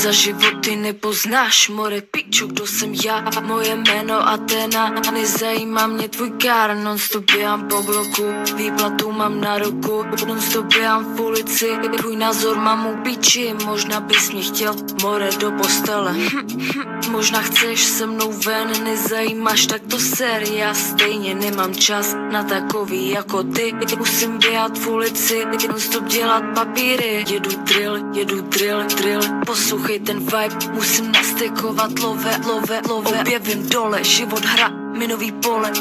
za životy nepoznáš, more piču, kdo jsem já, moje jméno Athena, nezajímá mě tvůj kár, non-stop běhám po bloku, výplatu mám na ruku, non-stop běhám v ulici, tvůj názor mám u piči, možná bys mě chtěl, more do postele, možná chceš se mnou ven, nezajímáš, tak to ser, já stejně nemám čas na takový jako ty, musím běhat v ulici, non-stop dělat papíry, jedu drill, poslouchej ten vibe, musím nastekovat love, objevím dole, život hra, minový pole,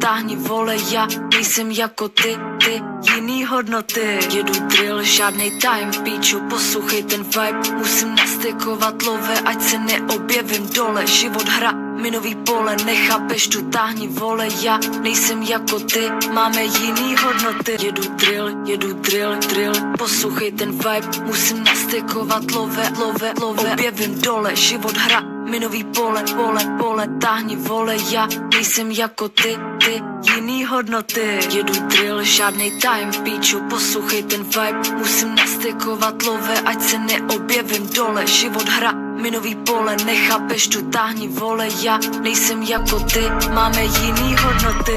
táhni vole, já nejsem jako ty, jiný hodnoty, jedu drill, žádnej time, píču, poslouchej ten vibe, musím nastekovat love, ať se neobjevím dole, život hra, minový pole, nechápeš tu, táhni vole, já nejsem jako ty, máme jiný hodnoty, jedu drill, poslouchej ten vibe, musím nastekovat love, objevím dole, život hra, minový pole, táhni vole, já nejsem jako ty, jiný hodnoty, jedu drill, žádnej time, píču, poslouchej ten vibe, musím nastekovat love, ať se neobjevím dole, život hra, minový pole, nechápeš tu, táhni vole, já nejsem jako ty, máme jiný hodnoty.